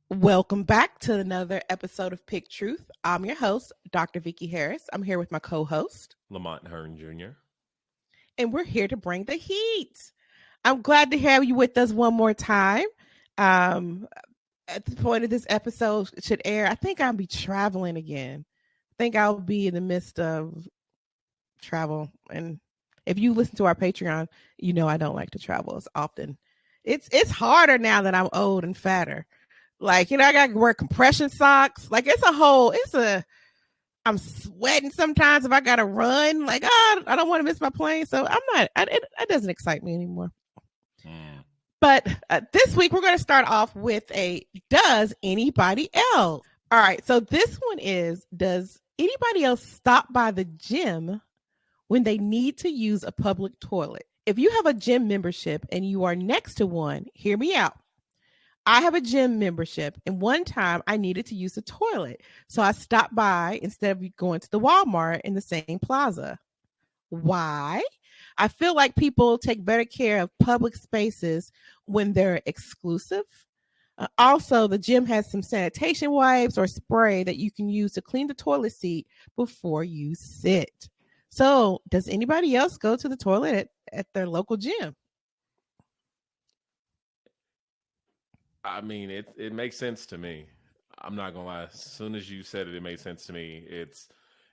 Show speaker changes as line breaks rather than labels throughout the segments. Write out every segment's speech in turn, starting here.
Welcome back to another episode of Pick Truth. I'm your host, Dr. Vicky Harris. I'm here with my co-host,
Lamont Hearn Jr.
and we're here to bring the heat. I'm glad to have you with us one more time. Um, at the point of this episode should air, I think I'll be traveling again. I think I'll be in the midst of travel. And if you listen to our Patreon, you know I don't like to travel as often. It's harder now that I'm old and fatter. Like, I got to wear compression socks. Like, I'm sweating sometimes if I got to run. Like, I don't want to miss my plane. So it doesn't excite me anymore. But this week, we're going to start off with does anybody else? All right. So this one is, does anybody else stop by the gym when they need to use a public toilet? If you have a gym membership and you are next to one, hear me out. I have a gym membership, and one time I needed to use the toilet. So I stopped by instead of going to the Walmart in the same plaza. Why? I feel like people take better care of public spaces when they're exclusive. Also, the gym has some sanitation wipes or spray that you can use to clean the toilet seat before you sit. So does anybody else go to the toilet at their local gym?
I mean, it makes sense to me. I'm not gonna lie. As soon as you said it, it made sense to me. It's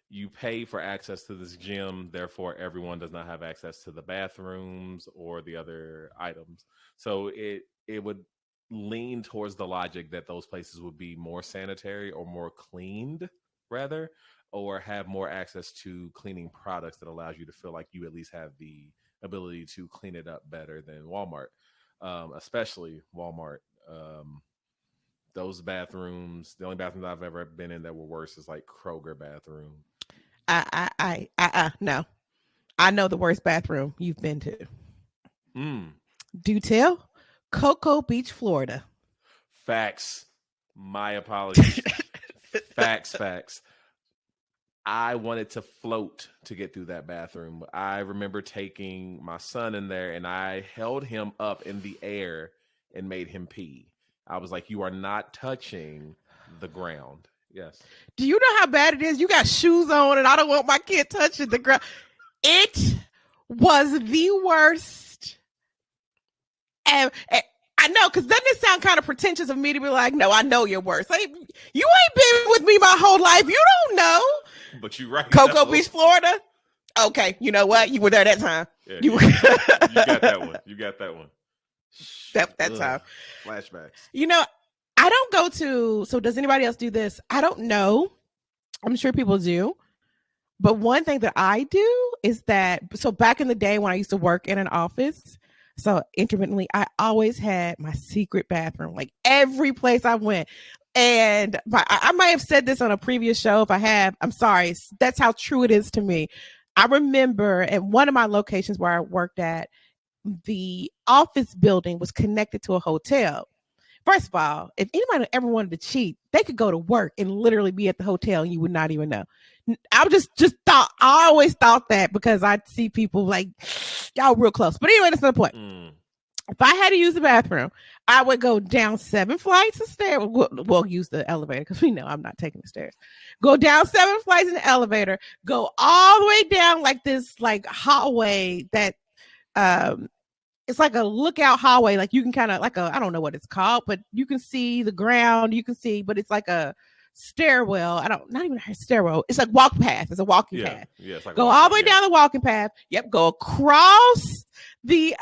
you pay for access to this gym, therefore everyone does not have access to the bathrooms or the other items. So it would lean towards the logic that those places would be more sanitary or more cleaned, rather, or have more access to cleaning products that allows you to feel like you at least have the ability to clean it up better than Walmart, especially Walmart. Those bathrooms, the only bathrooms I've ever been in that were worse is like Kroger bathroom.
No. I know the worst bathroom you've been to. Do tell? Cocoa Beach, Florida.
Facts. My apologies. Facts. I wanted to float to get through that bathroom. I remember taking my son in there and I held him up in the air and made him pee. I was like, you are not touching the ground. Yes.
Do you know how bad it is? You got shoes on and I don't want my kid touching the ground. It was the worst. And I know, because doesn't it sound kind of pretentious of me to be like, no, I know you're worse. Like, you ain't been with me my whole life. You don't know.
But you're right.
Cocoa Beach, Florida. Okay, you know what? You were there that time.
Yeah, you got that one. You got that one.
That time.
Flashbacks.
I don't go to, so does anybody else do this? I don't know. I'm sure people do. But one thing that I do is that, so back in the day when I used to work in an office, so intermittently, I always had my secret bathroom, like every place I went. And I might have said this on a previous show. If I have, I'm sorry. That's how true it is to me. I remember at one of my locations where I worked at, the office building was connected to a hotel. First of all, if anybody ever wanted to cheat, they could go to work and literally be at the hotel and you would not even know. I I always thought that because I'd see people like, y'all real close. But anyway, that's not the point. If I had to use the bathroom, I would go down 7 flights of stairs. We'll use the elevator because we know I'm not taking the stairs. Go down 7 flights in the elevator, go all the way down like this like hallway that it's like a lookout hallway. Like you can kind of like I don't know what it's called, but you can see the ground. You can see, but it's like a stairwell. Not even a stairwell. It's like walk path. It's a walking path.
Yeah, it's like
go all the way down the walking path. Yep. Go across the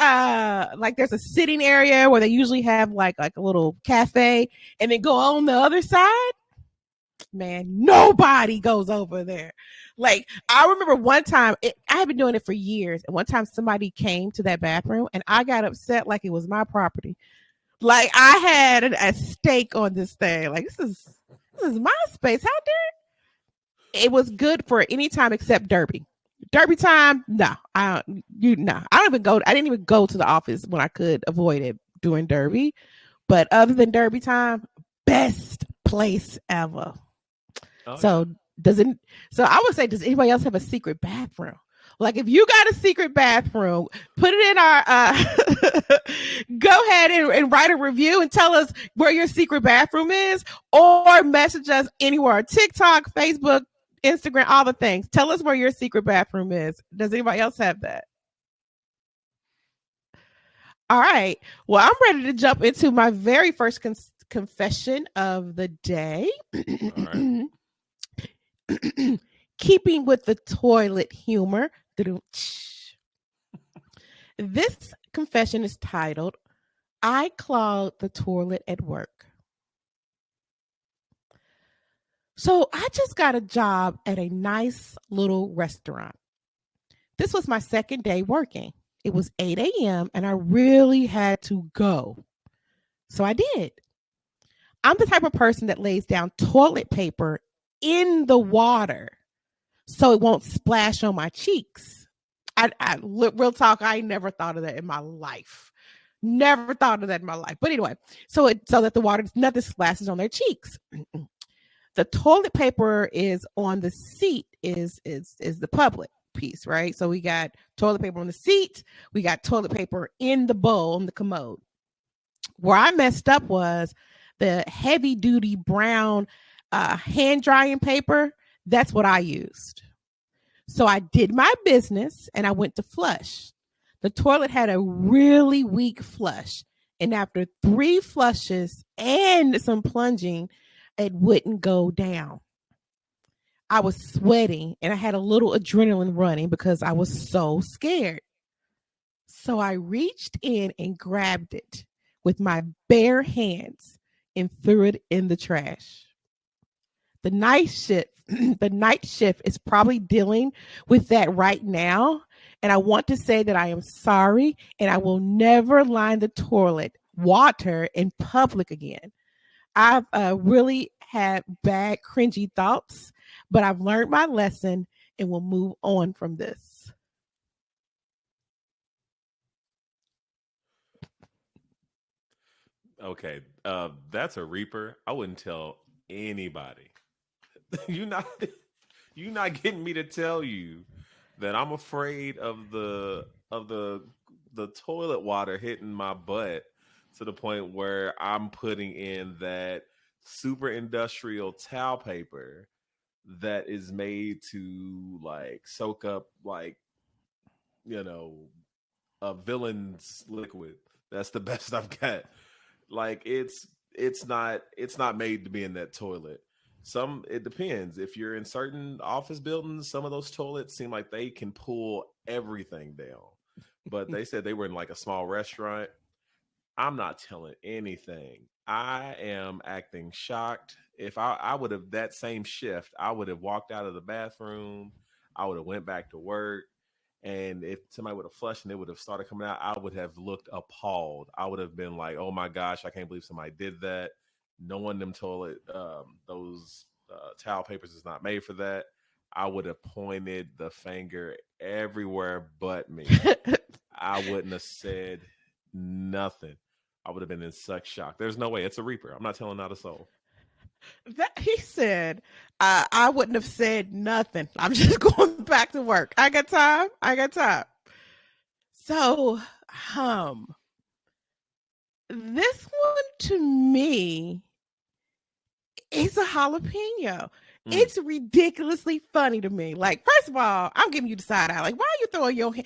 like there's a sitting area where they usually have like a little cafe, and then go on the other side. Man, nobody goes over there. Like, I remember one time, I have been doing it for years, and one time somebody came to that bathroom, and I got upset like it was my property. Like, I had a stake on this thing. Like, this is my space. How dare it? Was good for any time except Derby. Derby time, no. I don't even go. I didn't even go to the office when I could avoid it during Derby. But other than Derby time, best place ever. Oh, so yeah. So I would say, does anybody else have a secret bathroom? Like if you got a secret bathroom, put it in our go ahead and write a review and tell us where your secret bathroom is, or message us anywhere, TikTok, Facebook, Instagram, all the things. Tell us where your secret bathroom is. Does anybody else have that? All right. Well, I'm ready to jump into my very first confession of the day.
All right.
Keeping with the toilet humor. This confession is titled, I clogged the toilet at work. So I just got a job at a nice little restaurant. This was my second day working. It was 8 a.m. and I really had to go. So I did. I'm the type of person that lays down toilet paper in the water so it won't splash on my cheeks. Real talk, I never thought of that in my life. Never thought of that in my life. But anyway, so that the water, nothing splashes on their cheeks. The toilet paper is on the seat is the public piece, right? So we got toilet paper on the seat. We got toilet paper in the bowl on the commode. Where I messed up was the heavy duty brown hand drying paper. That's what I used. So I did my business and I went to flush. The toilet had a really weak flush. And after 3 flushes and some plunging, it wouldn't go down. I was sweating and I had a little adrenaline running because I was so scared. So I reached in and grabbed it with my bare hands and threw it in the trash. The night shift is probably dealing with that right now. And I want to say that I am sorry and I will never line the toilet water in public again. I've really had bad, cringy thoughts, but I've learned my lesson and will move on from this.
Okay, that's a reaper. I wouldn't tell anybody. you not you not getting me to tell you that I'm afraid of the toilet water hitting my butt to the point where I'm putting in that super industrial towel paper that is made to like soak up like you know a villain's liquid. That's the best I've got. Like it's not made to be in that toilet. Some it depends. If you're in certain office buildings, some of those toilets seem like they can pull everything down. But they said they were in like a small restaurant. I'm not telling anything. I am acting shocked. If I would have that same shift, I would have walked out of the bathroom. I would have went back to work. And if somebody would have flushed and it would have started coming out, I would have looked appalled. I would have been like, "Oh my gosh, I can't believe somebody did that." No one them toilet those towel papers is not made for that. I would have pointed the finger everywhere but me. I wouldn't have said nothing. I would have been in such shock. There's no way. It's a reaper. I'm not telling not a soul.
That he said, I wouldn't have said nothing. I'm just going back to work. I got time. I got time. So, this one to me is a jalapeno.
Mm.
It's ridiculously funny to me. Like, first of all, I'm giving you the side eye. Like, why are you throwing your hand?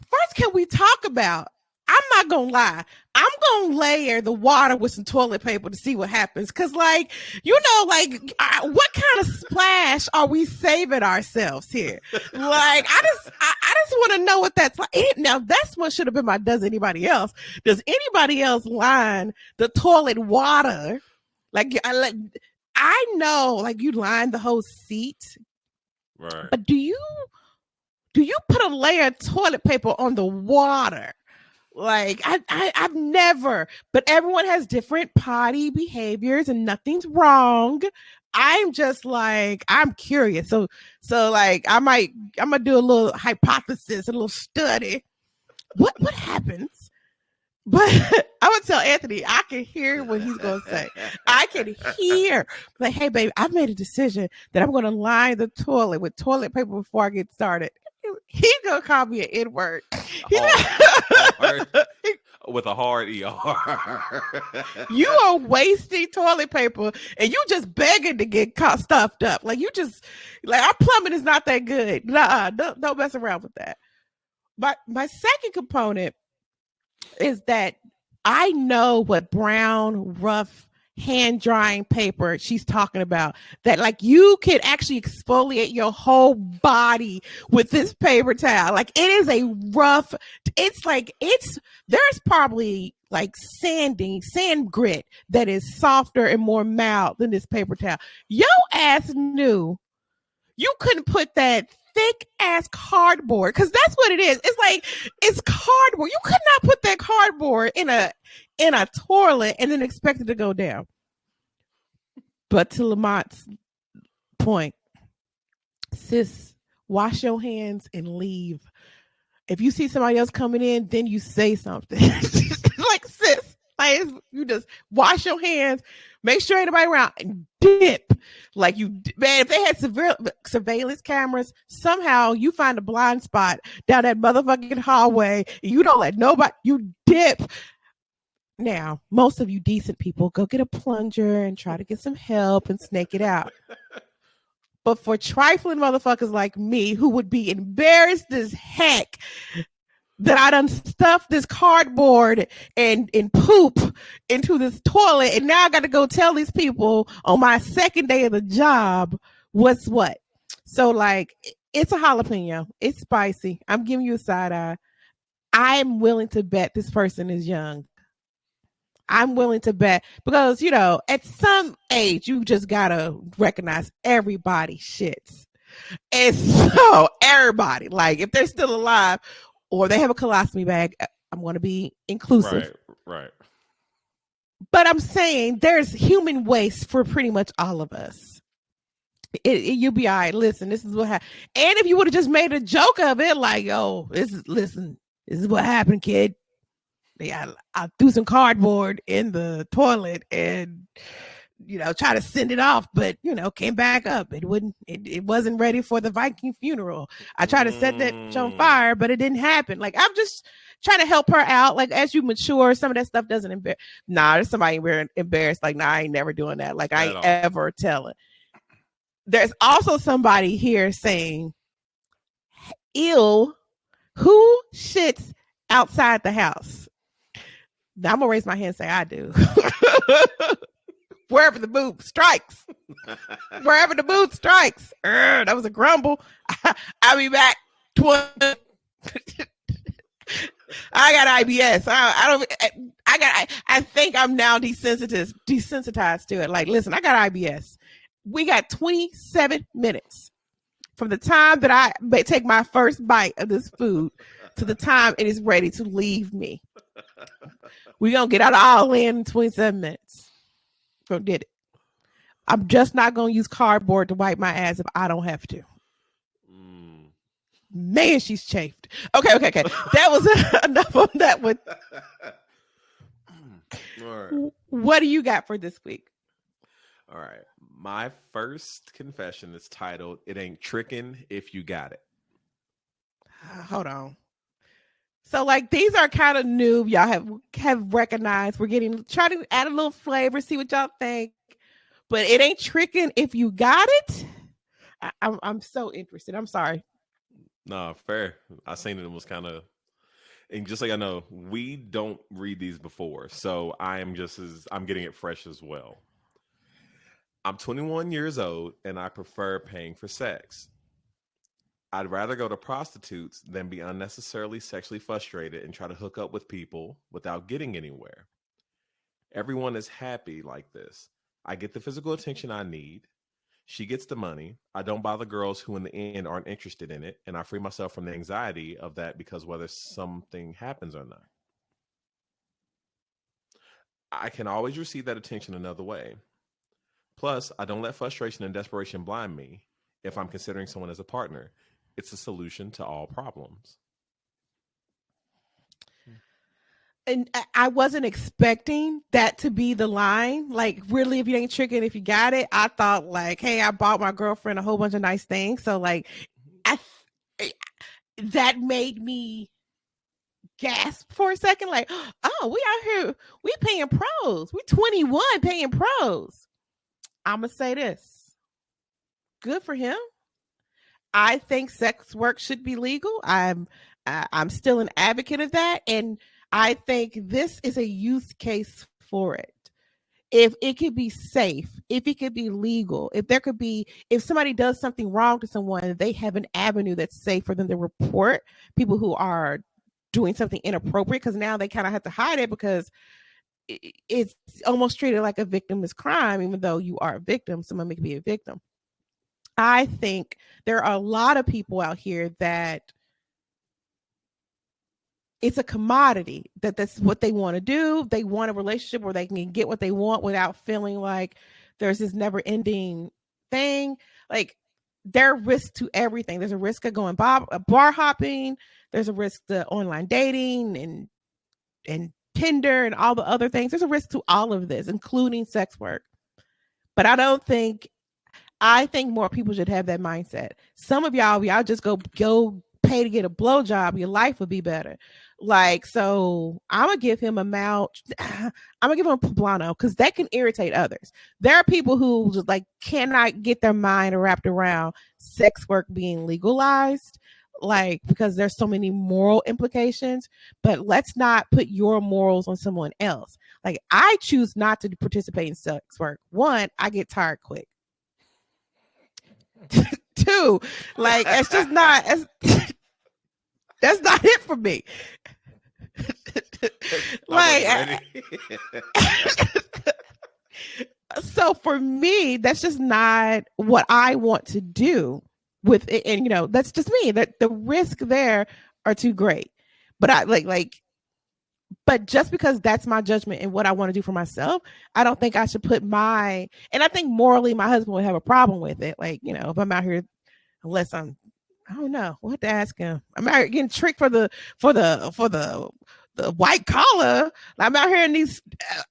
First, can we talk about? I'm not gonna lie. I'm gonna layer the water with some toilet paper to see what happens. Cause, like, what kind of splash are we saving ourselves here? Like, I just want to know what that's like. Now, that's what should have been my. Does anybody else? Does anybody else line the toilet water? I know, like you line the whole seat,
Right.
but do you put a layer of toilet paper on the water? Like I've never, but everyone has different potty behaviors and nothing's wrong. I'm just like, I'm curious. So like I'm gonna do a little hypothesis, a little study. What happens? But I'm gonna tell Anthony, I can hear what he's gonna say. I can hear, like, hey, baby, I've made a decision that I'm gonna line the toilet with toilet paper before I get started. He's gonna call me an N word.
Hard. With a hard ER.
You are wasting toilet paper and you just begging to get stuffed up. Like you just like our plumbing is not that good. Nah, don't mess around with that. But my second component is that I know what brown, rough, hand drying paper she's talking about. That like you can actually exfoliate your whole body with this paper towel. Like it is a rough, there's probably like sand grit that is softer and more mild than this paper towel. Your ass knew you couldn't put that thick ass cardboard because that's what it is. It's cardboard. You could not put that cardboard in a toilet and then expect it to go down. But to Lamont's point, sis, wash your hands and leave. If you see somebody else coming in, then you say something. Like sis, like you just wash your hands, make sure ain't nobody around, and dip. Like man, if they had surveillance cameras, somehow you find a blind spot down that motherfucking hallway, and you don't let nobody. You dip. Now, most of you decent people go get a plunger and try to get some help and snake it out. But for trifling motherfuckers like me who would be embarrassed as heck that I done stuffed this cardboard and poop into this toilet, and now I got to go tell these people on my second day of the job what's what. So, like, it's a jalapeno. It's spicy. I'm giving you a side eye. I'm willing to bet this person is young. I'm willing to bet because, you know, at some age, you just got to recognize everybody shits. And so everybody, like if they're still alive or they have a colostomy bag, I'm going to be inclusive.
Right.
But I'm saying there's human waste for pretty much all of us. You'll be all right. Listen, this is what happened. And if you would have just made a joke of it, like, oh, this is what happened, kid. I threw some cardboard in the toilet and, you know, try to send it off, but, you know, came back up. It wasn't ready for the Viking funeral. I tried to set that on fire, but it didn't happen. Like, I'm just trying to help her out. Like, as you mature, some of that stuff doesn't embarrass. Nah, there's somebody embarrassed. Like, nah, I ain't never doing that. Like, I ain't ever telling. There's also somebody here saying, ew, who shits outside the house? Now, I'm gonna raise my hand and say I do. Wherever the boot strikes. Wherever the boot strikes. That was a grumble. I'll be back. I got IBS. I think I'm now desensitized to it. Like, listen, I got IBS. We got 27 minutes from the time that I take my first bite of this food to the time it is ready to leave me. We're going to get out of all in 27 minutes. Go did it. I'm just not going to use cardboard to wipe my ass if I don't have to. Man, she's chafed. Okay. That was enough on that one.
All right.
What do you got for this week?
All right. My first confession is titled, It Ain't Trickin' If You Got It.
Hold on. So, like, these are kind of new. Y'all have recognized. We're try to add a little flavor, see what y'all think. But it ain't tricking if you got it. I'm so interested. I'm sorry.
No, fair. I seen it and was kind of, and just like I know, we don't read these before, so I'm getting it fresh as well. I'm 21 years old and I prefer paying for sex. I'd rather go to prostitutes than be unnecessarily sexually frustrated and try to hook up with people without getting anywhere. Everyone is happy like this. I get the physical attention I need. She gets the money. I don't bother girls who in the end aren't interested in it. And I free myself from the anxiety of that because whether something happens or not. I can always receive that attention another way. Plus, I don't let frustration and desperation blind me if I'm considering someone as a partner. It's a solution to all problems.
And I wasn't expecting that to be the line. Like, really, if you ain't tricking, if you got it, I thought like, hey, I bought my girlfriend a whole bunch of nice things. So like, that made me gasp for a second, like, oh, we out here, we paying pros. We 21 paying pros. I'ma say this. Good for him. I think sex work should be legal. I'm still an advocate of that, and I think this is a use case for it. If it could be safe, if it could be legal, if there could be, if somebody does something wrong to someone, they have an avenue that's safe for them to report people who are doing something inappropriate, because now they kind of have to hide it because it's almost treated like a victimless crime, even though you are a victim, someone may be a victim. I think there are a lot of people out here that it's a commodity, that that's what they want to do. They want a relationship where they can get what they want without feeling like there's this never ending thing. Like, there are risks to everything. There's a risk of going bar hopping. There's a risk to online dating and Tinder and all the other things. There's a risk to all of this, including sex work. But I think more people should have that mindset. Some of y'all just go pay to get a blowjob. Your life would be better. Like, so I'm gonna give him a mouth. I'm gonna give him a poblano because that can irritate others. There are people who just like cannot get their mind wrapped around sex work being legalized, like, because there's so many moral implications. But let's not put your morals on someone else. Like, I choose not to participate in sex work. One, I get tired quick. Two, like, it's just not that's not it for me. Like, so for me, that's just not what I want to do with it. And that's just me. That the risk there are too great. But I but just because that's my judgment and what I want to do for myself, I don't think I should put and I think morally my husband would have a problem with it. Like, if I'm out here, unless I don't know, we'll have to ask him. I'm out here getting tricked for the white collar. I'm out here in these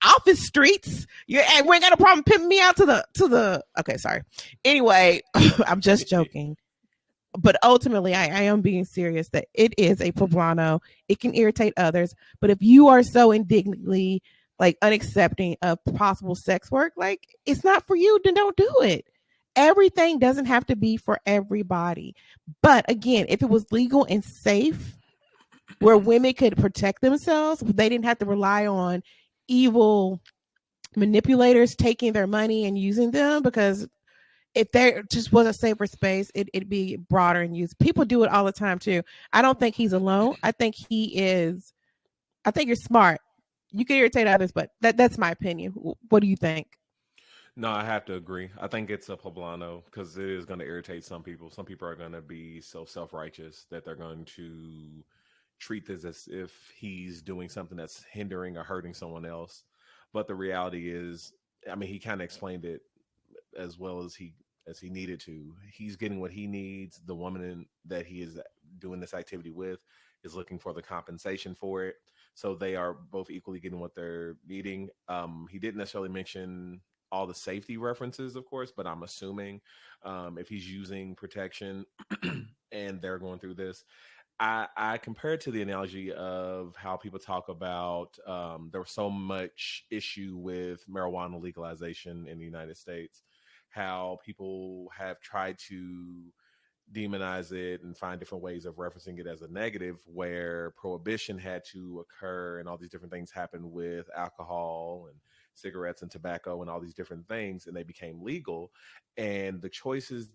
office streets. We ain't got a problem pimping me out to the. Okay, sorry. Anyway, I'm just joking. But ultimately, I am being serious that it is a poblano. It can irritate others. But if you are so indignantly like unaccepting of possible sex work, like, it's not for you, then don't do it. Everything doesn't have to be for everybody. But again, if it was legal and safe, where women could protect themselves, they didn't have to rely on evil manipulators taking their money and using them, because if there just was a safer space, it'd be broader and used. People do it all the time too. I don't think he's alone. I think you're smart. You can irritate others, but that's my opinion. What do you think?
No, I have to agree. I think it's a poblano because it is going to irritate some people. Some people are going to be so self righteous that they're going to treat this as if he's doing something that's hindering or hurting someone else. But the reality is, I mean, he kind of explained it as well as he needed to. He's getting what he needs. The woman that he is doing this activity with is looking for the compensation for it. So they are both equally getting what they're needing. He didn't necessarily mention all the safety references, of course, but I'm assuming if he's using protection and they're going through this, I compare it to the analogy of how people talk about there was so much issue with marijuana legalization in the United States, how people have tried to demonize it and find different ways of referencing it as a negative, where prohibition had to occur and all these different things happened with alcohol and cigarettes and tobacco and all these different things, and they became legal. And the choices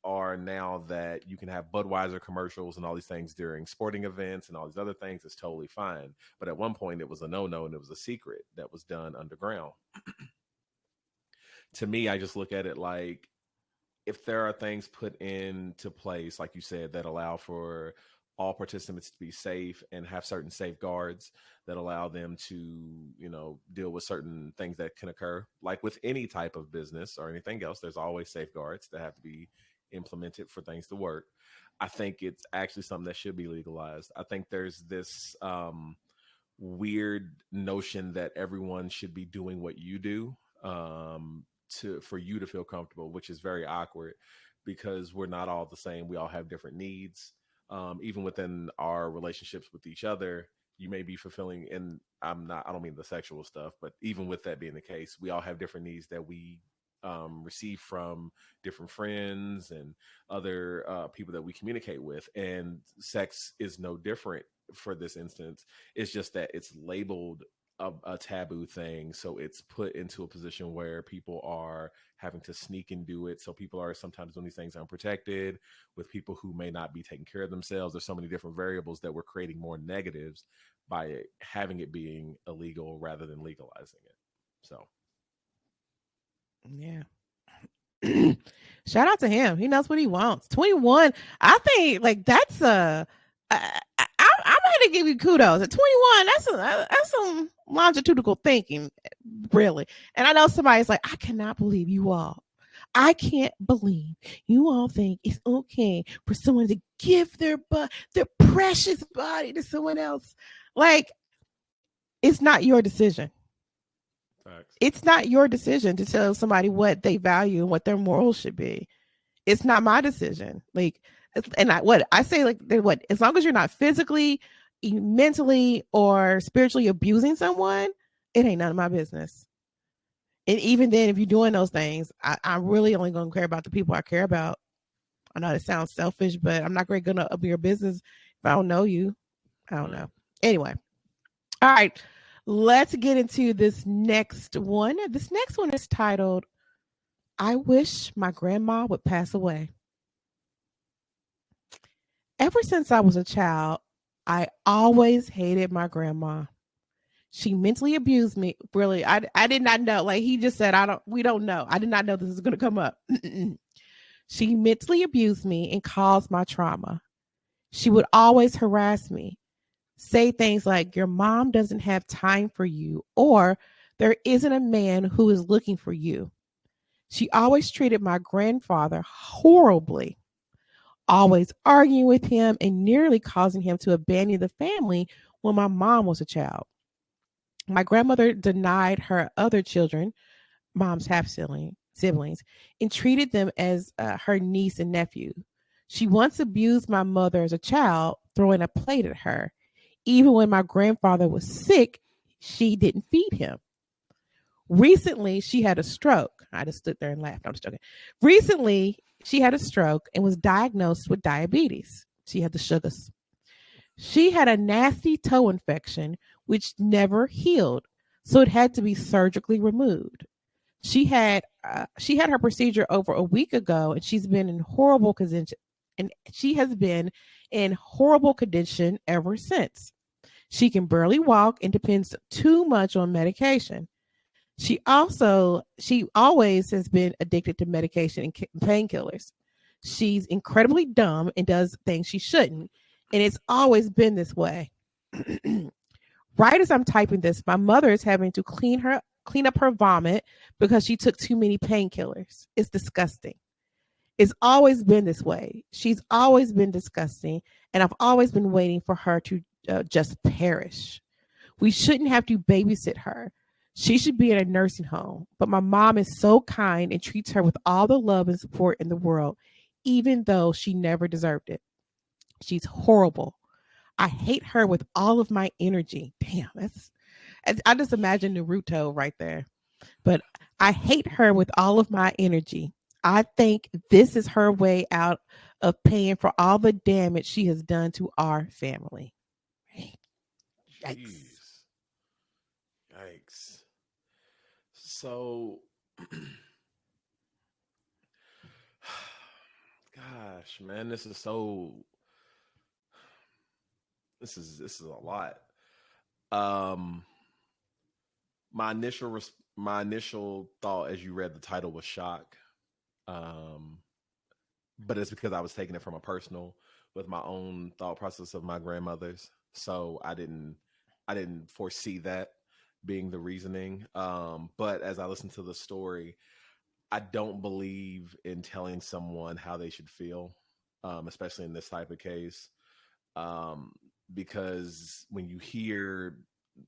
are now that you can have Budweiser commercials and all these things during sporting events and all these other things. It's totally fine. But at one point it was a no-no and it was a secret that was done underground. To me, I just look at it like, if there are things put into place, like you said, that allow for all participants to be safe and have certain safeguards that allow them to, deal with certain things that can occur, like with any type of business or anything else, there's always safeguards that have to be implemented for things to work. I think it's actually something that should be legalized. I think there's this weird notion that everyone should be doing what you do. For you to feel comfortable, which is very awkward because we're not all the same. We all have different needs. even within our relationships with each other, you may be fulfilling, and I don't mean the sexual stuff, but even with that being the case, we all have different needs that we receive from different friends and other people that we communicate with. And sex is no different for this instance. It's just that it's labeled a taboo thing. So it's put into a position where people are having to sneak and do it. So people are sometimes doing these things unprotected with people who may not be taking care of themselves. There's so many different variables that we're creating more negatives by having it being illegal rather than legalizing it. So
Yeah. Shout out to him. He knows what he wants. 21. I think like that's I'm going to give you kudos. At 21, that's some longitudinal thinking, really. And I know somebody's like, I cannot believe you all. I can't believe you all think it's okay for someone to give their precious body to someone else. Like, it's not your decision.
facts.
It's not your decision to tell somebody what they value and what their morals should be. It's not my decision. Like, and what I say, like, what, as long as you're not physically, mentally, or spiritually abusing someone, it ain't none of my business. And even then, if you're doing those things, I'm really only going to care about the people I care about. I know it sounds selfish, but I'm not going to up your business if I don't know you. I don't
Right.
know. Anyway, all right, let's get into this next one. This next one is titled, I Wish My Grandma Would Pass Away. Ever since I was a child, I always hated my grandma. She mentally abused me. Really, I did not know. Like he just said, we don't know. I did not know this was going to come up. She mentally abused me and caused my trauma. She would always harass me, say things like, your mom doesn't have time for you, or there isn't a man who is looking for you. She always treated my grandfather horribly, always arguing with him and nearly causing him to abandon the family when my mom was a child. My grandmother denied her other children, mom's half siblings, and treated them as her niece and nephew. She once abused my mother as a child, throwing a plate at her. Even when my grandfather was sick, she didn't feed him. Recently, she had a stroke. I just stood there and laughed. I'm just joking. Recently, she had a stroke and was diagnosed with diabetes. She had the sugars. She had a nasty toe infection, which never healed, so it had to be surgically removed. She had her procedure over a week ago, and she's been in horrible condition, and she has been in horrible condition ever since. She can barely walk and depends too much on medication. She always has been addicted to medication and painkillers. She's incredibly dumb and does things she shouldn't, and it's always been this way. Right as I'm typing this, my mother is having to clean up her vomit because she took too many painkillers. It's disgusting. It's always been this way. She's always been disgusting, and I've always been waiting for her to just perish. We shouldn't have to babysit her. She should be in a nursing home. But my mom is so kind and treats her with all the love and support in the world, even though she never deserved it. She's horrible. I hate her with all of my energy. Damn, I just imagine Naruto right there. But I hate her with all of my energy. I think this is her way out of paying for all the damage she has done to our family. Yikes.
Jeez. Yikes. So, gosh, man, this is a lot. Um, my initial thought as you read the title was shock. Um, but it's because I was taking it from a personal with my own thought process of my grandmother's. So I didn't foresee that being the reasoning. But as I listened to the story, I don't believe in telling someone how they should feel, especially in this type of case. Um, because when you hear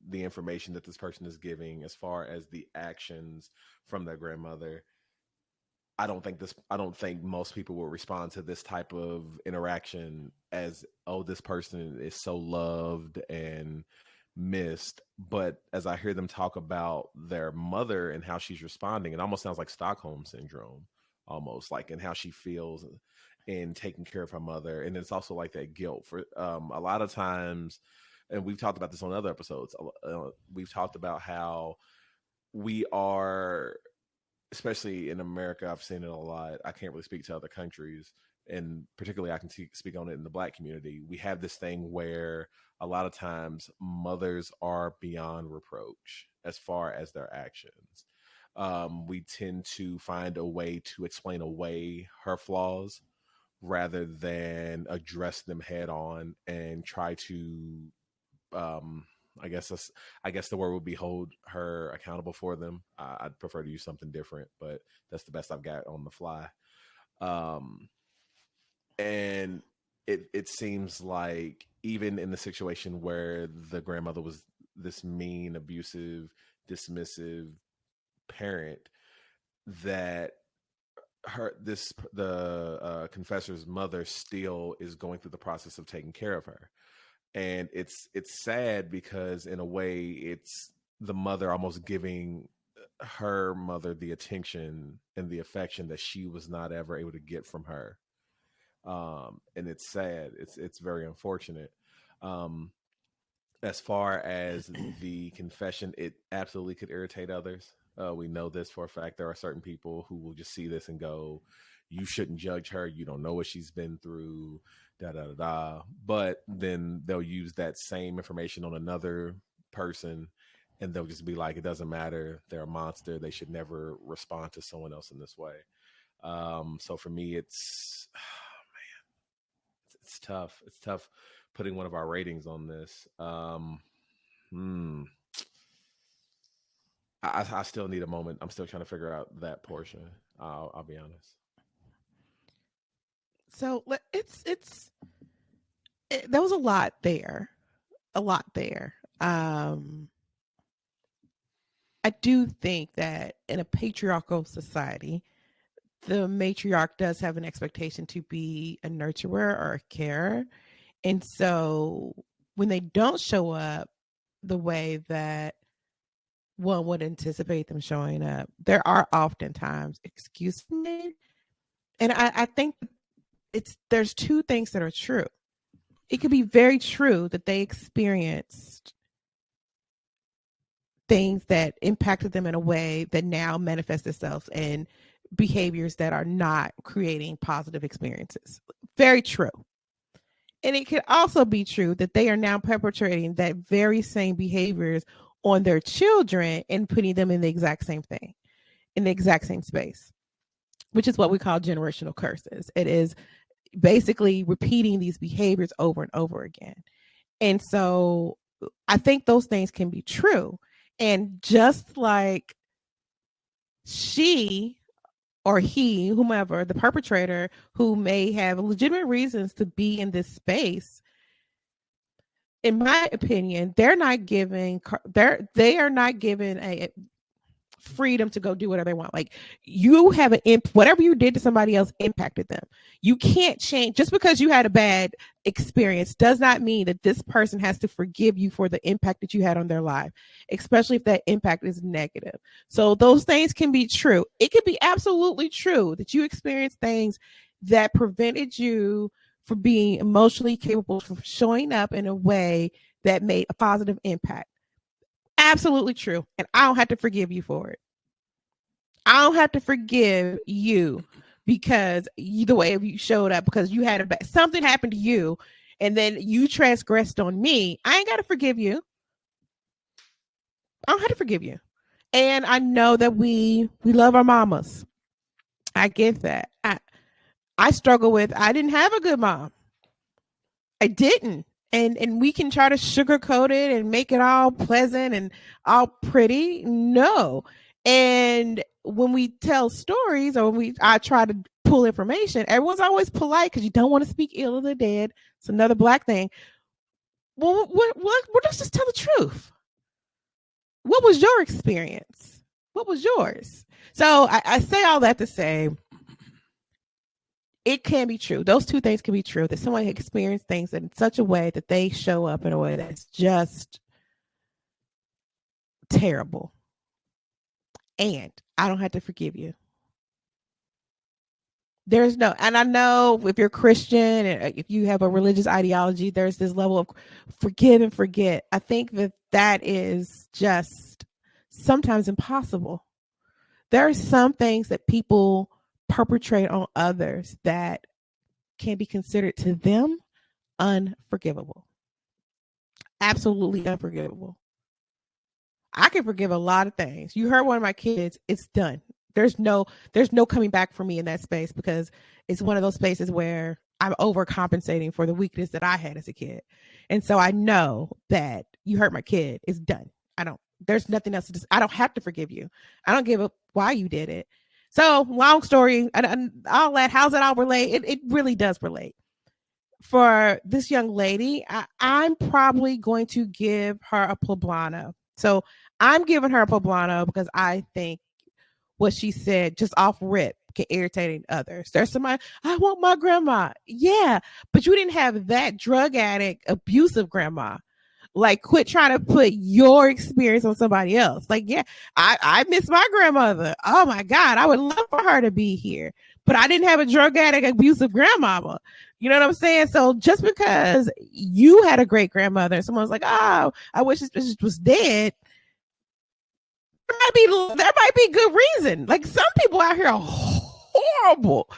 the information that this person is giving as far as the actions from their grandmother, I don't think most people will respond to this type of interaction as, oh, this person is so loved and missed. But as I hear them talk about their mother and how she's responding, it almost sounds like Stockholm syndrome, almost like, and how she feels in taking care of her mother. And it's also like that guilt for a lot of times, and we've talked about this on other episodes. We've talked about how we are, especially in America, I've seen it a lot. I can't really speak to other countries, and particularly I can speak on it in the Black community. We have this thing where a lot of times mothers are beyond reproach as far as their actions. We tend to find a way to explain away her flaws rather than address them head on and try to um I guess the word would be hold her accountable for them. I'd prefer to use something different, but that's the best I've got on the fly. Um, and it seems like even in the situation where the grandmother was this mean, abusive, dismissive parent, that the confessor's mother still is going through the process of taking care of her. And it's sad because in a way it's the mother almost giving her mother the attention and the affection that she was not ever able to get from her. And it's sad. It's very unfortunate. um as far as the confession, it absolutely could irritate others. We know this for a fact. There are certain people who will just see this and go, you shouldn't judge her. You don't know what she's been through, da da da da. But then they'll use that same information on another person and they'll just be like, it doesn't matter. They're a monster. They should never respond to someone else in this way. So for me, it's, it's tough. It's tough putting one of our ratings on this. I still need a moment. I'm still trying to figure out that portion. I'll be honest.
So there was a lot there, a lot there. I do think that in a patriarchal society, the matriarch does have an expectation to be a nurturer or a carer. And so when they don't show up the way that one would anticipate them showing up, there are oftentimes excuses made. And I think there's two things that are true. It could be very true that they experienced things that impacted them in a way that now manifests itself in behaviors that are not creating positive experiences. Very true. And it could also be true that they are now perpetrating that very same behaviors on their children and putting them in the exact same thing, in the exact same space, which is what we call generational curses. It is basically repeating these behaviors over and over again. And so I think those things can be true. And just like she or he, whomever, the perpetrator, who may have legitimate reasons to be in this space, in my opinion, they are not given a freedom to go do whatever they want. Like, you have whatever you did to somebody else impacted them. You can't change. Just because you had a bad experience does not mean that this person has to forgive you for the impact that you had on their life, especially if that impact is negative. So those things can be true. It could be absolutely true that you experienced things that prevented you from being emotionally capable, from showing up in a way that made a positive impact. Absolutely true. And I don't have to forgive you for it. I don't have to forgive you because the way you showed up, because you had something happened to you and then you transgressed on me. I ain't got to forgive you. I don't have to forgive you. And I know that we love our mamas. I get that. I struggle with, I didn't have a good mom. I didn't. And we can try to sugarcoat it and make it all pleasant and all pretty. No. And when we tell stories, or when I try to pull information, everyone's always polite because you don't want to speak ill of the dead. It's another Black thing. Well, let's just tell the truth. What was your experience? What was yours? So I say all that to say, it can be true. Those two things can be true. That someone experienced things in such a way that they show up in a way that's just terrible. And I don't have to forgive you. There's no, and I know if you're Christian and if you have a religious ideology, there's this level of forgive and forget. I think that is just sometimes impossible. There are some things that people perpetrate on others that can be considered to them unforgivable. Absolutely unforgivable. I can forgive a lot of things. You hurt one of my kids, it's done. There's no coming back for me in that space because it's one of those spaces where I'm overcompensating for the weakness that I had as a kid. And so I know that you hurt my kid, it's done. There's nothing else I don't have to forgive you. I don't give a why you did it. So long story, and all that, how's that all relate? It really does relate. For this young lady, I'm probably going to give her a poblano. So I'm giving her a poblano because I think what she said just off rip can irritate others. There's somebody, I want my grandma. Yeah, but you didn't have that drug addict, abusive grandma. Like, quit trying to put your experience on somebody else. Like, yeah, I miss my grandmother. Oh my God, I would love for her to be here. But I didn't have a drug addict, abusive grandmama. You know what I'm saying? So just because you had a great grandmother and someone's like, oh, I wish this was dead, there might be good reason. Like, some people out here are horrible.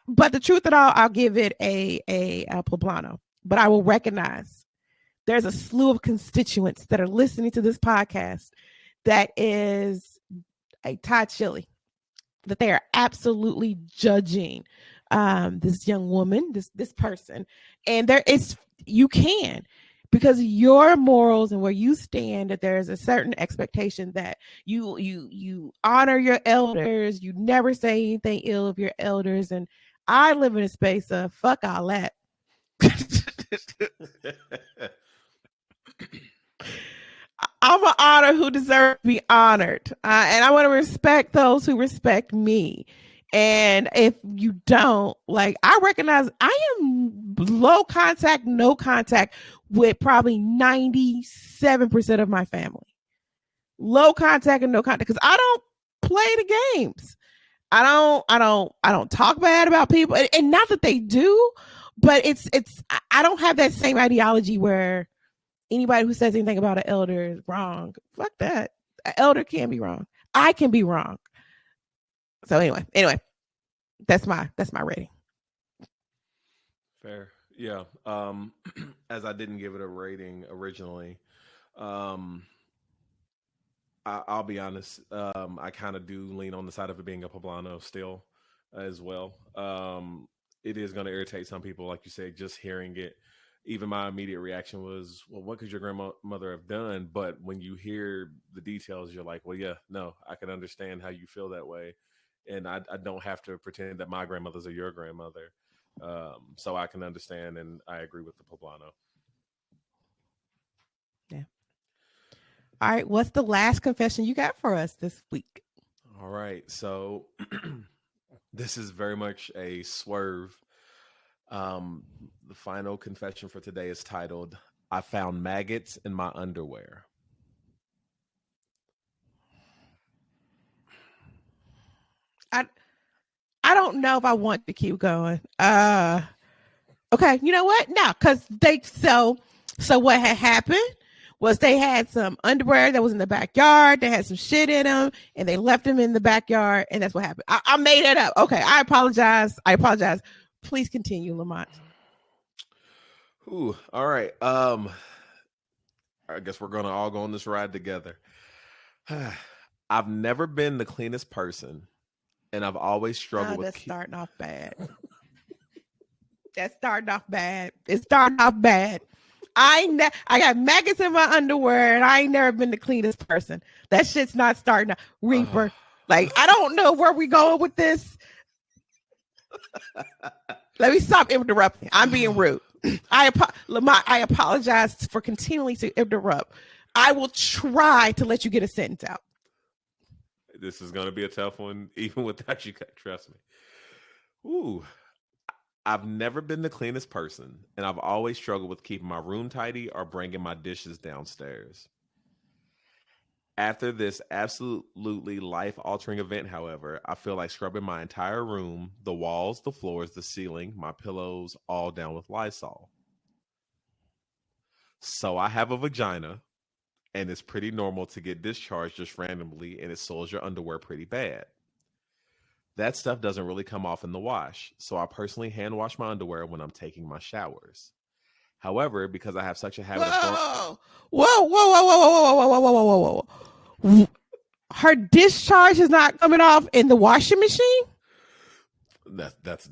But the truth of it all, I'll give it a poblano. But I will recognize there's a slew of constituents that are listening to this podcast that is a Thai chili, that they are absolutely judging this young woman, this person. And you can, because your morals and where you stand, that there's a certain expectation that you honor your elders, you never say anything ill of your elders. And I live in a space of fuck all that. I'm an honor who deserves to be honored. And I want to respect those who respect me. And if you don't, like, I recognize I am low contact, no contact with probably 97% of my family. Low contact and no contact, because I don't play the games. I don't talk bad about people. And not that they do, but I don't have that same ideology where anybody who says anything about an elder is wrong. Fuck that. An elder can be wrong. I can be wrong. So anyway, that's my rating.
Fair. Yeah. As I didn't give it a rating originally, I'll be honest. I kind of do lean on the side of it being a poblano still, as well. It is going to irritate some people, like you said, just hearing it. Even my immediate reaction was, well, what could your grandmother have done? But when you hear the details, you're like, well, yeah, no, I can understand how you feel that way. And I don't have to pretend that my grandmother's or your grandmother. So I can understand, and I agree with the poblano.
Yeah. All right. What's the last confession you got for us this week?
All right. So this is very much a swerve. The final confession for today is titled, I found maggots in my underwear.
I don't know if I want to keep going. Okay, you know what? No, because so what had happened was they had some underwear that was in the backyard. They had some shit in them, and they left them in the backyard, and that's what happened. I made it up. Okay, I apologize. Please continue, Lamont.
Ooh, all right. I guess we're gonna all go on this ride together. I've never been the cleanest person, and I've always struggled with.
That's starting off bad. That's starting off bad. It's starting off bad. I got maggots in my underwear, and I ain't never been the cleanest person. That shit's not starting to Reaper. Like, I don't know where we going with this. Let me stop interrupting. I'm being rude. Lamont, I apologize for continually to interrupt. I will try to let you get a sentence out.
This is going to be a tough one, even without you. Trust me. Ooh. I've never been the cleanest person, and I've always struggled with keeping my room tidy or bringing my dishes downstairs. After this absolutely life altering event, however, I feel like scrubbing my entire room, the walls, the floors, the ceiling, my pillows, all down with Lysol. So I have a vagina, and it's pretty normal to get discharged just randomly, and it soils your underwear pretty bad. That stuff doesn't really come off in the wash, so I personally hand wash my underwear when I'm taking my showers. However, because I have such a habit of throwing,
Whoa, whoa, whoa, whoa, whoa, whoa, whoa, whoa, whoa, whoa, whoa, whoa. Her discharge is not coming off in the washing machine.
that's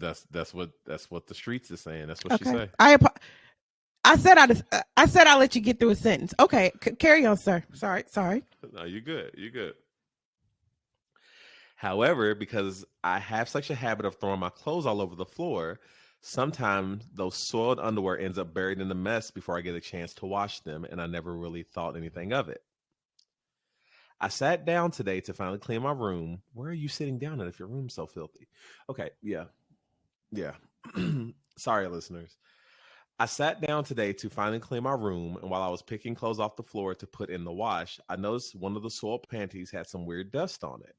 what the streets is saying. That's what she
Okay,
say.
I said I'll let you get through a sentence. Okay, carry on, sir. Sorry.
No, you good. You good. However, because I have such a habit of throwing my clothes all over the floor, sometimes those soiled underwear ends up buried in the mess before I get a chance to wash them, and I never really thought anything of it. I sat down today to finally clean my room. Where are you sitting down at if your room's so filthy? Okay, yeah, yeah. Sorry, listeners. I sat down today to finally clean my room, and while I was picking clothes off the floor to put in the wash, I noticed one of the soiled panties had some weird dust on it.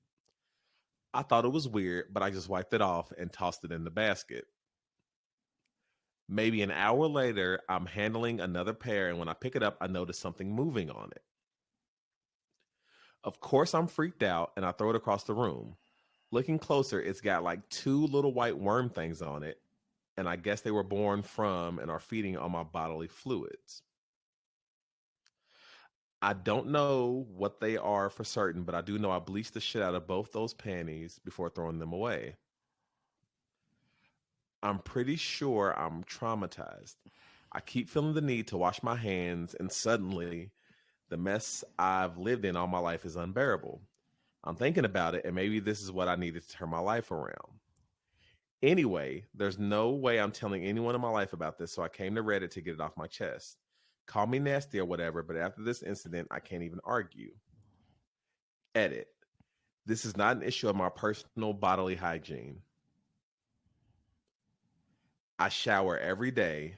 I thought it was weird, but I just wiped it off and tossed it in the basket. Maybe an hour later, I'm handling another pair, and when I pick it up, I notice something moving on it. Of course, I'm freaked out, and I throw it across the room. Looking closer, it's got like two little white worm things on it, and I guess they were born from and are feeding on my bodily fluids. I don't know what they are for certain, but I do know I bleached the shit out of both those panties before throwing them away. I'm pretty sure I'm traumatized. I keep feeling the need to wash my hands, and suddenly, the mess I've lived in all my life is unbearable. I'm thinking about it, and maybe this is what I needed to turn my life around. Anyway, there's no way I'm telling anyone in my life about this, so I came to Reddit to get it off my chest. Call me nasty or whatever, but after this incident, I can't even argue. Edit. This is not an issue of my personal bodily hygiene. I shower every day.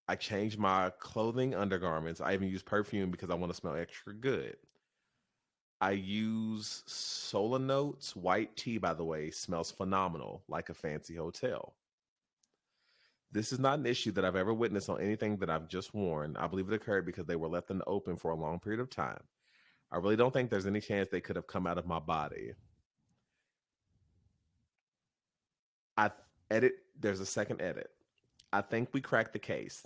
I change my clothing undergarments. I even use perfume because I want to smell extra good. I use Sola Notes white tea, by the way, smells phenomenal, like a fancy hotel. This is not an issue that I've ever witnessed on anything that I've just worn. I believe it occurred because they were left in the open for a long period of time. I really don't think there's any chance they could have come out of my body. I edit, there's a second edit. I think we cracked the case.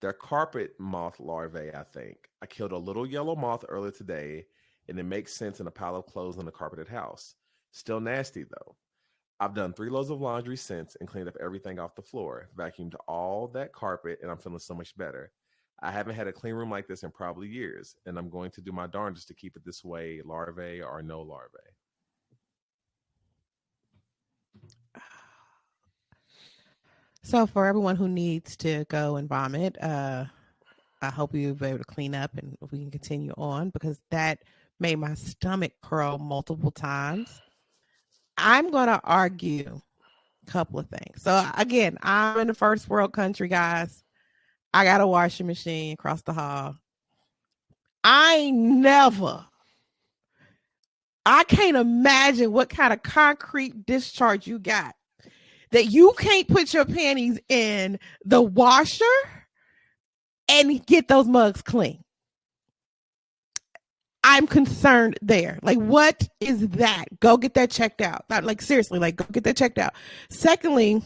They're carpet moth larvae, I think. I killed a little yellow moth earlier today, and it makes sense in a pile of clothes in a carpeted house. Still nasty, though. I've done 3 loads of laundry since and cleaned up everything off the floor, vacuumed all that carpet, and I'm feeling so much better. I haven't had a clean room like this in probably years, and I'm going to do my darndest to keep it this way, larvae or no larvae.
So for everyone who needs to go and vomit, I hope you'll be able to clean up and we can continue on because that made my stomach curl multiple times. I'm going to argue a couple of things. So again, I'm in a first world country, guys. I got a washing machine across the hall. I can't imagine what kind of concrete discharge you got that you can't put your panties in the washer and get those mugs clean. I'm concerned there. Like, what is that? Go get that checked out. Like, seriously, like, go get that checked out. Secondly,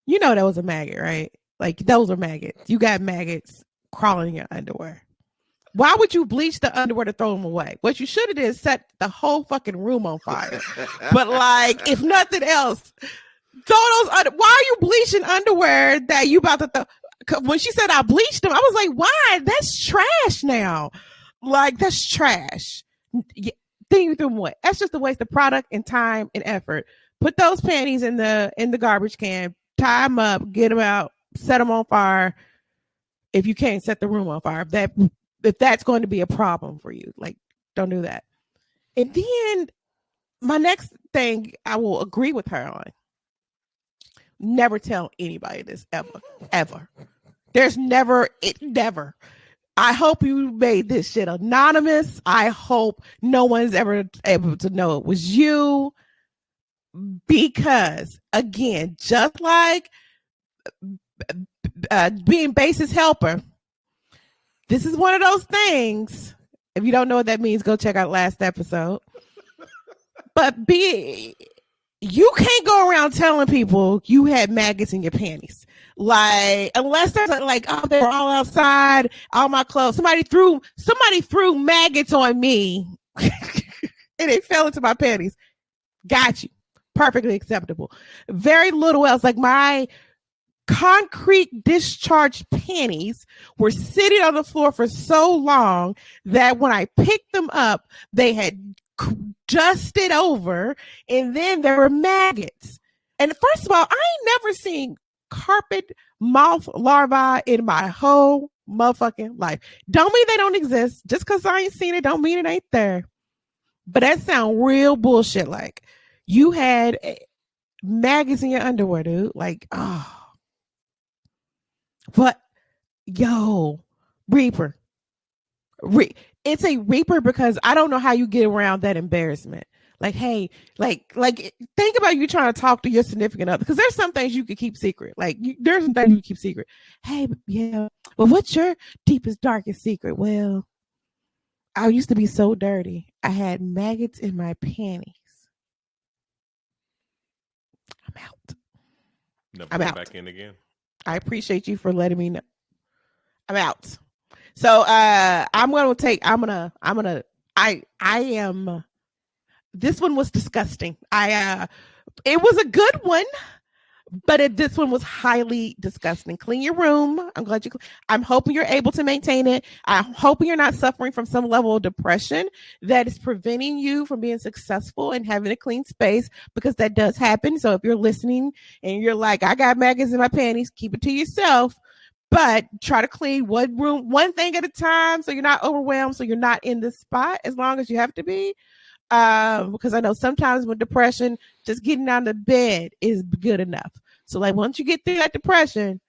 you know that was a maggot, right? Like, those are maggots. You got maggots crawling in your underwear. Why would you bleach the underwear to throw them away? What you should have did is set the whole fucking room on fire. But like, if nothing else, throw those why are you bleaching underwear that you about to throw? When she said I bleached them, I was like, why? That's trash now. Like, that's trash. Then you threw them away. That's just a waste of product and time and effort. Put those panties in the garbage can, tie them up, get them out, set them on fire. If you can't set the room on fire, if that's going to be a problem for you, like, don't do that. And then my next thing I will agree with her on. Never tell anybody this ever. There's never. I hope you made this shit anonymous. I hope no one's ever able to know it was you. Because again, just like being basis helper, this is one of those things. If you don't know what that means, go check out last episode. But you can't go around telling people you had maggots in your panties. Like, unless they're like, oh, they're all outside, all my clothes. Somebody threw maggots on me and they fell into my panties. Got you. Perfectly acceptable. Very little else. Like, my concrete discharged panties were sitting on the floor for so long that when I picked them up, they had dusted over, and then there were maggots. And first of all, I ain't never seen carpet moth larvae in my whole motherfucking life. Don't mean they don't exist. Just because I ain't seen it don't mean it ain't there. But that sound real bullshit. Like, you had maggots in your underwear, dude. Like, oh. But, yo, Reaper. It's a Reaper because I don't know how you get around that embarrassment. Like, hey, like think about you trying to talk to your significant other, because there's some things you can keep secret. Like, there's some things you can keep secret. Hey, yeah, well, what's your deepest, darkest secret? Well, I used to be so dirty. I had maggots in my panties. I'm out.
I'm out. Back in again.
I appreciate you for letting me know. I'm out. So this one was disgusting. It was a good one, but this one was highly disgusting. Clean your room. I'm hoping you're able to maintain it. I'm hoping you're not suffering from some level of depression that is preventing you from being successful and having a clean space, because that does happen. So if you're listening and you're like, I got maggots in my panties, keep it to yourself. But try to clean one thing at a time, so you're not overwhelmed, so you're not in the spot as long as you have to be. Because I know sometimes with depression, just getting out of bed is good enough. So, like, once you get through that depression,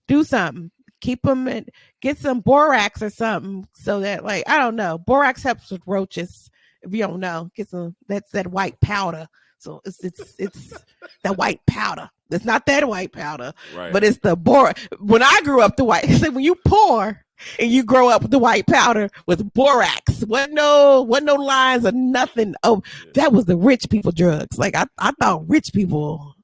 do something. Keep them and get some borax or something, so that, like, I don't know, borax helps with roaches. If you don't know, get some. That's that white powder. So it's that white powder. It's not that white powder, right, but it's the borax. When I grew up, the white. So when you pour and you grow up with the white powder with borax, what no lines or nothing. Oh, that was the rich people drugs. Like, I thought rich people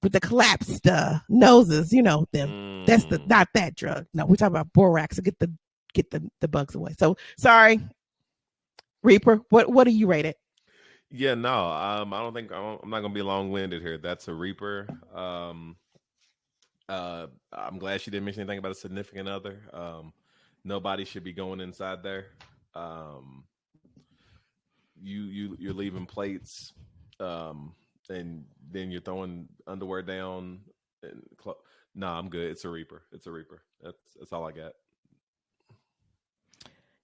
with the collapsed noses, you know them. That's not that drug. No, we're talking about borax to get the bugs away. So sorry, Reaper. What do you rate it?
Yeah, no, I'm not gonna be long-winded here. That's a Reaper. I'm glad she didn't mention anything about a significant other. Nobody should be going inside there. You're leaving plates, and then you're throwing underwear down. No, I'm good. It's a Reaper. That's all I got.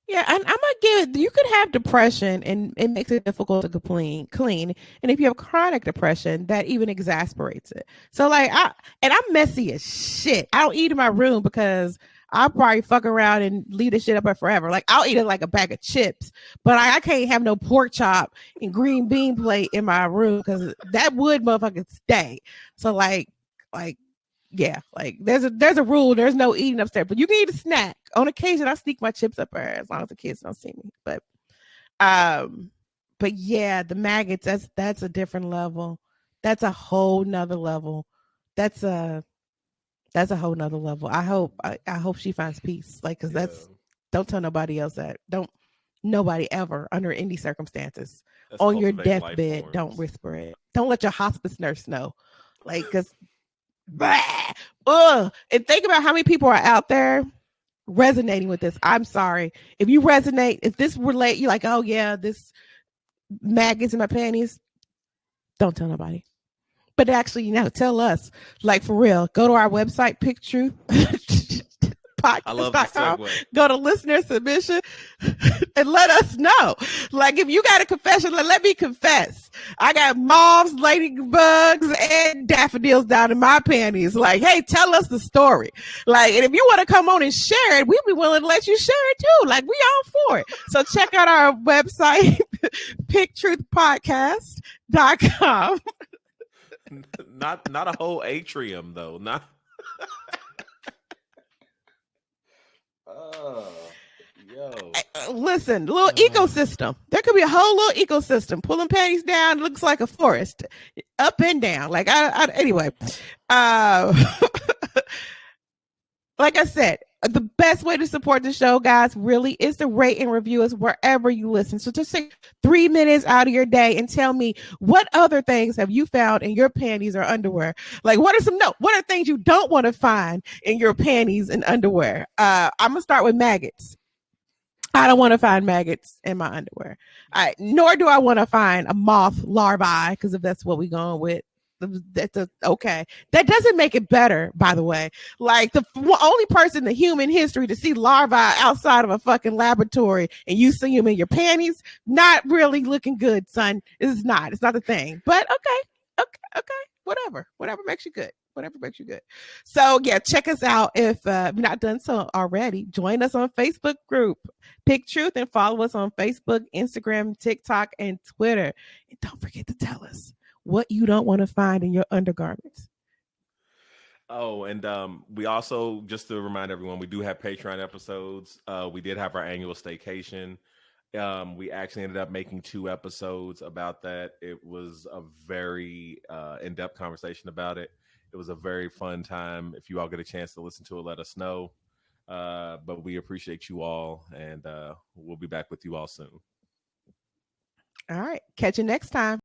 Yeah, and I'm gonna give it. You could have depression, and it makes it difficult to clean. And if you have chronic depression, that even exasperates it. So, like, I'm messy as shit. I don't eat in my room because I'll probably fuck around and leave this shit up there forever. Like, I'll eat it like a bag of chips, but I can't have no pork chop and green bean plate in my room because that would motherfucking stay. So, like. Yeah, like there's a rule. There's no eating upstairs, but you can eat a snack. On occasion, I sneak my chips up there as long as the kids don't see me. But yeah, the maggots. That's a different level. That's a whole nother level. That's a whole nother level. I hope she finds peace. Like, because don't tell nobody else that. Don't nobody ever under any circumstances on your deathbed. Don't whisper it. Don't let your hospice nurse know. Like, because. And think about how many people are out there resonating with this. I'm sorry if you resonate. If this relate, you're like, oh yeah, this maggots in my panties. Don't tell nobody. But actually, tell us. Like, for real. Go to our website, Pick Truth.
I love the
Podcast.com.
segue.
Go to listener submission and let us know. Like, if you got a confession, let me confess. I got moths, ladybugs, and daffodils down in my panties. Like, hey, tell us the story. Like, and if you want to come on and share it, we'll be willing to let you share it too. Like, we all for it. So check out our website, picktruthpodcast.com.
Not a whole atrium though. Not. Yo.
Listen, little ecosystem. There could be a whole little ecosystem. Pulling panties down looks like a forest, up and down. Like anyway. Like I said, the best way to support the show, guys, really is to rate and review us wherever you listen. So just take 3 minutes out of your day and tell me, what other things have you found in your panties or underwear? Like, what are things you don't want to find in your panties and underwear? I'm gonna start with maggots. I don't want to find maggots in my underwear. Nor do I want to find a moth larvae, because if that's what we're going with, okay. That doesn't make it better, by the way. Like, the only person in human history to see larvae outside of a fucking laboratory and you see them in your panties, not really looking good, son. It's not the thing. But okay. Whatever makes you good. So yeah, check us out if you've not done so already. Join us on Facebook group Pick Truth and follow us on Facebook, Instagram, TikTok, and Twitter. And don't forget to tell us what you don't want to find in your undergarments.
Oh, and we also, just to remind everyone, we do have Patreon episodes. We did have our annual staycation. We actually ended up making 2 episodes about that. It was a very in-depth conversation about it. It was a very fun time. If you all get a chance to listen to it, let us know. But we appreciate you all, and we'll be back with you all soon.
All right. Catch you next time.